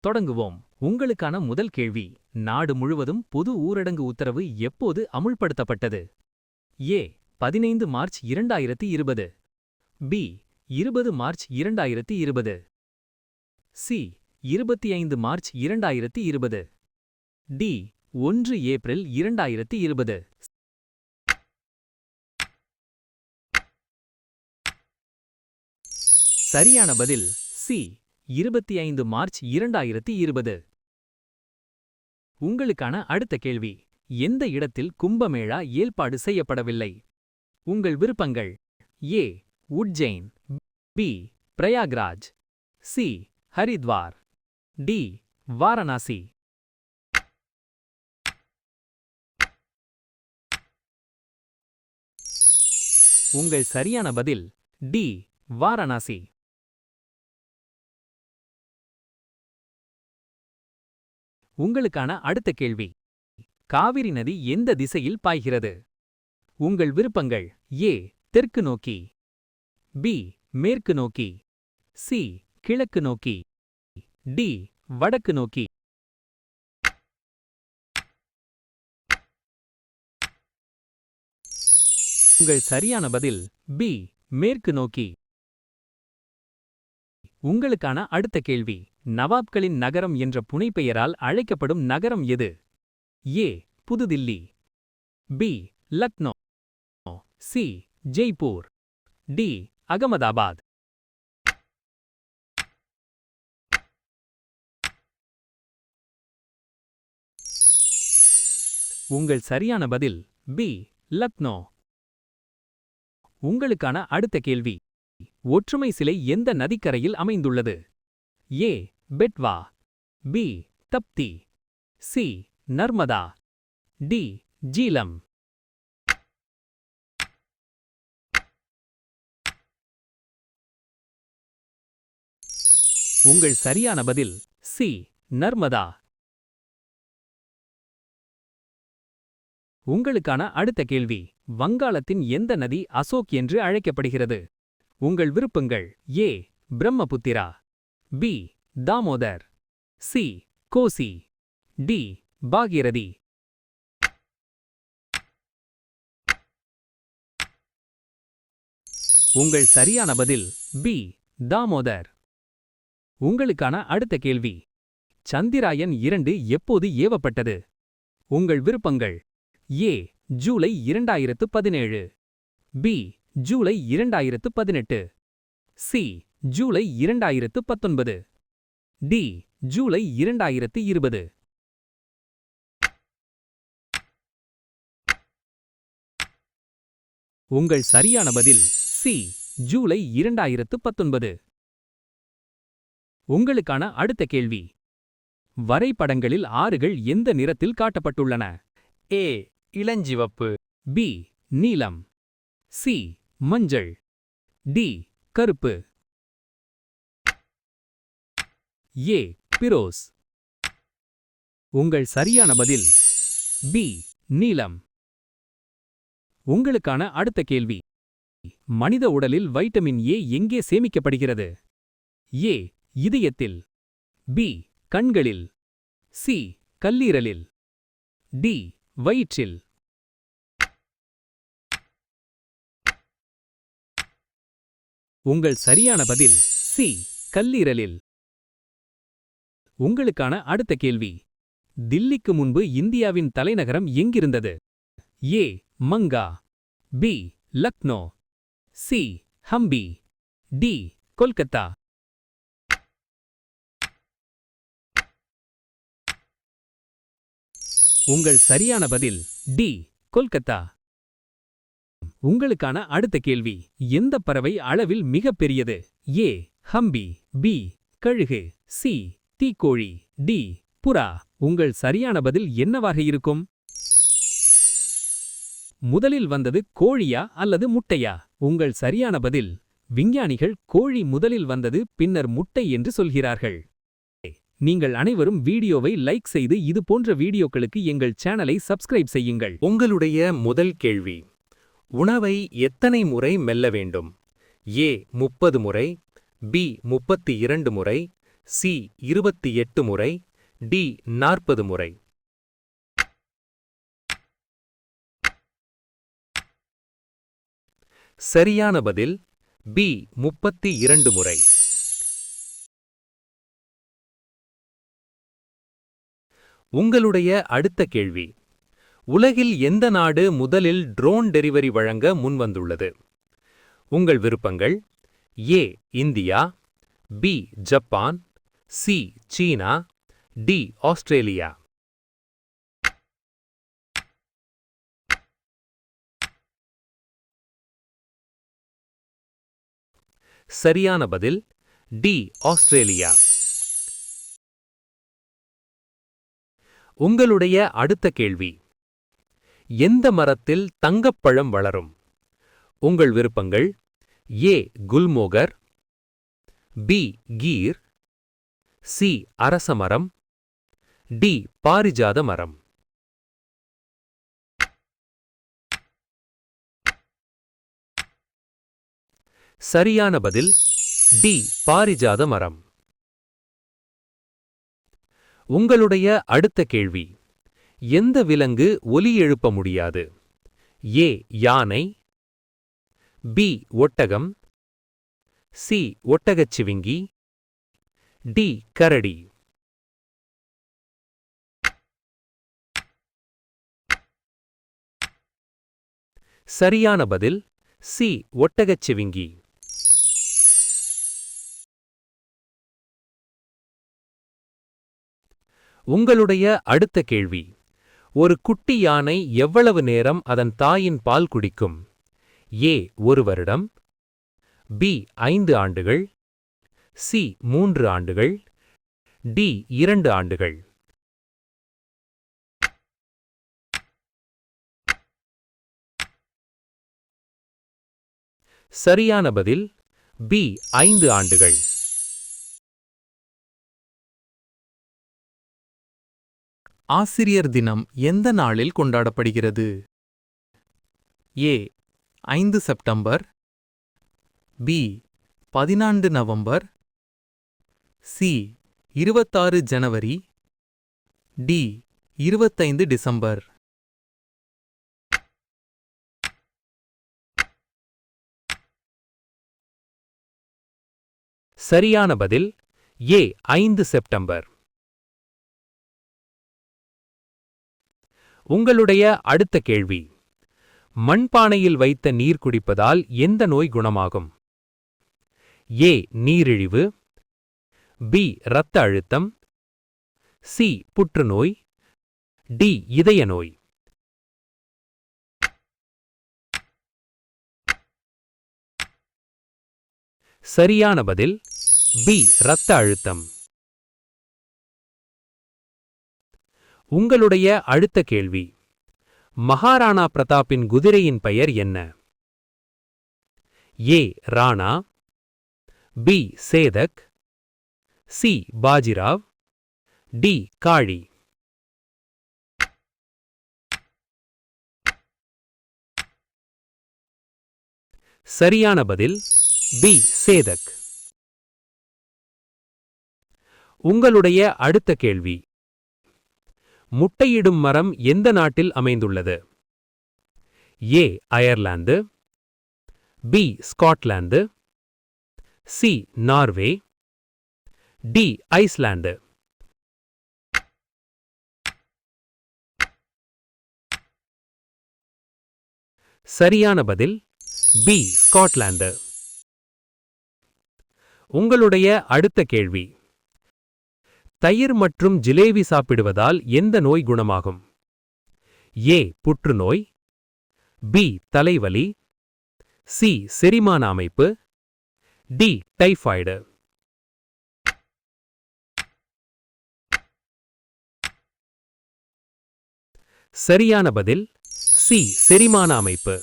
தொடங்குவோம். உங்களுக்கான முதல் கேள்வி: நாடு முழுவதும் பொது ஊரடங்கு உத்தரவு எப்போது அமுல்படுத்தப்பட்டது? A 15 March 2020. B 20 March 2020. C 25 March 2020. D 1 April 2020. சரியான பதில் சி 25 மார்ச் 2020. உங்களுக்கான அடுத்த கேள்வி: எந்த இடத்தில் கும்பமேளா ஏற்பாடு செய்யப்படவில்லை? உங்கள் விருப்பங்கள்: A Ujjain, B Prayagraj, C Haridwar, D Varanasi. உங்கள் சரியான பதில் டி வாரணாசி. உங்களுக்கான அடுத்த கேள்வி: காவிரி நதி எந்த திசையில் பாய்கிறது? உங்கள் விருப்பங்கள்: ஏ தெற்கு நோக்கி, பி மேற்கு நோக்கி, சி கிழக்கு நோக்கி, டி வடக்கு நோக்கி. உங்கள் சரியான பதில் பி மேற்கு நோக்கி. உங்களுக்கான அடுத்த கேள்வி: நவாப்களின் நகரம் என்ற புனைப்பெயரால் அழைக்கப்படும் நகரம் எது? A Pudhu Dilli, B Lucknow, C Jaipur, D Ahmedabad. உங்கள் சரியான பதில் பி லக்னோ. உங்களுக்கான அடுத்த கேள்வி: ஒற்றுமை சிலை எந்த நதிக்கரையில் அமைந்துள்ளது? A Betwa, B Tapti, C Narmada, D Jhelum. உங்கள் சரியான பதில் சி நர்மதா. உங்களுக்கான அடுத்த கேள்வி: வங்காளத்தின் எந்த நதி அசோக் என்று அழைக்கப்படுகிறது? உங்கள் விருப்பங்கள்: A Brahmaputra, B Damodar, C Kosi, D Bhagirathi. உங்கள் சரியான பதில் பி தாமோதர். உங்களுக்கான அடுத்த கேள்வி: சந்திராயன் 2 எப்போது ஏவப்பட்டது? உங்கள் விருப்பங்கள்: A July 2017, B July 2018, C July 2019, D July 2020. உங்கள் சரியான பதில் சி ஜூலை 2019. உங்களுக்கான அடுத்த கேள்வி: வரைபடங்களில் ஆறுகள் எந்த நிறத்தில் காட்டப்பட்டுள்ளன? ஏ இளஞ்சிவப்பு, பி நீலம், சி மஞ்சள், டி கருப்பு, ஏ பிரோஸ். உங்கள் சரியான பதில் பி நீலம். உங்களுக்கான அடுத்த கேள்வி: மனித உடலில் வைட்டமின் ஏ எங்கே சேமிக்கப்படுகிறது? ஏ இதயத்தில், பி கண்களில், சி கல்லீரலில், டி வயிற்றில். உங்கள் சரியான பதில் சி கல்லீரலில். உங்களுக்கான அடுத்த கேள்வி: தில்லிக்கு முன்பு இந்தியாவின் தலைநகரம் எங்கிருந்தது? ஏ மங்கா, B Lucknow, C Hampi, D Kolkata. உங்கள் சரியான பதில் டி கொல்கத்தா. உங்களுக்கான அடுத்த கேள்வி: எந்த பறவை அளவில் மிகப் பெரியது? ஏ ஹம்பி, பி கழுகு, சி தீக்கோழி, டி புறா. உங்கள் சரியான பதில் என்னவாக இருக்கும்? முதலில் வந்தது கோழியா அல்லது முட்டையா? உங்கள் சரியான பதில்: விஞ்ஞானிகள் கோழி முதலில் வந்தது பின்னர் முட்டை என்று சொல்கிறார்கள். நீங்கள் அனைவரும் வீடியோவை லைக் செய்து இது போன்ற வீடியோக்களுக்கு எங்கள் சேனலை சப்ஸ்கிரைப் செய்யுங்கள். உங்களுடைய முதல் கேள்வி: உணவை எத்தனை முறை மெல்ல வேண்டும்? ஏ 30 முறை, பி 32 முறை, சி 28 முறை, டி 40 முறை. சரியான பதில் பி 32 முறை. உங்களுடைய அடுத்த கேள்வி: உலகில் எந்த நாடு முதலில் ட்ரோன் டெலிவரி வழங்க முன்வந்துள்ளது? உங்கள் விருப்பங்கள்: A India, B Japan, C சீனா, டி ஆஸ்திரேலியா. சரியான பதில் டி ஆஸ்திரேலியா. உங்களுடைய அடுத்த கேள்வி: எந்த மரத்தில் தங்கப்பழம் வளரும்? உங்கள் விருப்பங்கள்: ஏ குல்மோகர், பி கீர், சி அரசமரம், டி பாரிஜாத மரம். சரியான பதில் டி பாரிஜாத மரம். உங்களுடைய அடுத்த கேள்வி: எந்த விலங்கு ஒலி எழுப்ப முடியாது? ஏ யானை, பி ஒட்டகம், சி ஒட்டகச்சிவிங்கி, டி கரடி. சரியான பதில் சி ஒட்டகச்சிவிங்கி. உங்களுடைய அடுத்த கேள்வி: ஒரு குட்டி யானை எவ்வளவு நேரம் அதன் தாயின் பால் குடிக்கும்? ஏ 1 வருடம், பி 5 ஆண்டுகள், சி 3 ஆண்டுகள், டி 2 ஆண்டுகள். சரியான பதில் பி 5 ஆண்டுகள். ஆசிரியர் தினம் எந்த நாளில் கொண்டாடப்படுகிறது? ஏ 5 செப்டம்பர், பி 14 நவம்பர், சி 26 ஜனவரி, டி 25 டிசம்பர். சரியான பதில் ஏ 5 செப்டம்பர். உங்களுடைய அடுத்த கேள்வி: மண்பானையில் வைத்த நீர் குடிப்பதால் எந்த நோய் குணமாகும்? ஏ நீரிழிவு, பி இரத்த அழுத்தம், சி புற்றுநோய், டி இதய நோய். சரியான பதில் பி இரத்த அழுத்தம். உங்களுடைய அடுத்த கேள்வி: மகாராணா பிரதாப்பின் குதிரையின் பெயர் என்ன? A Rana, B Chetak, C Bajirao, D Kali. சரியான பதில் பி சேதக். உங்களுடைய அடுத்த கேள்வி: முட்டையிடும் மரம் எந்த நாட்டில் அமைந்துள்ளது? A Ireland, B Scotland, C Norway, D Iceland. சரியான பதில் பி ஸ்காட்லாந்து. உங்களுடைய அடுத்த கேள்வி: தயிர் மற்றும் ஜிலேபி சாப்பிடுவதால் எந்த நோய் குணமாகும்? ஏ புற்றுநோய், பி தலைவலி, சி செரிமான அமைப்பு, டி டைபாய்டு. சரியான பதில் சி செரிமான அமைப்பு.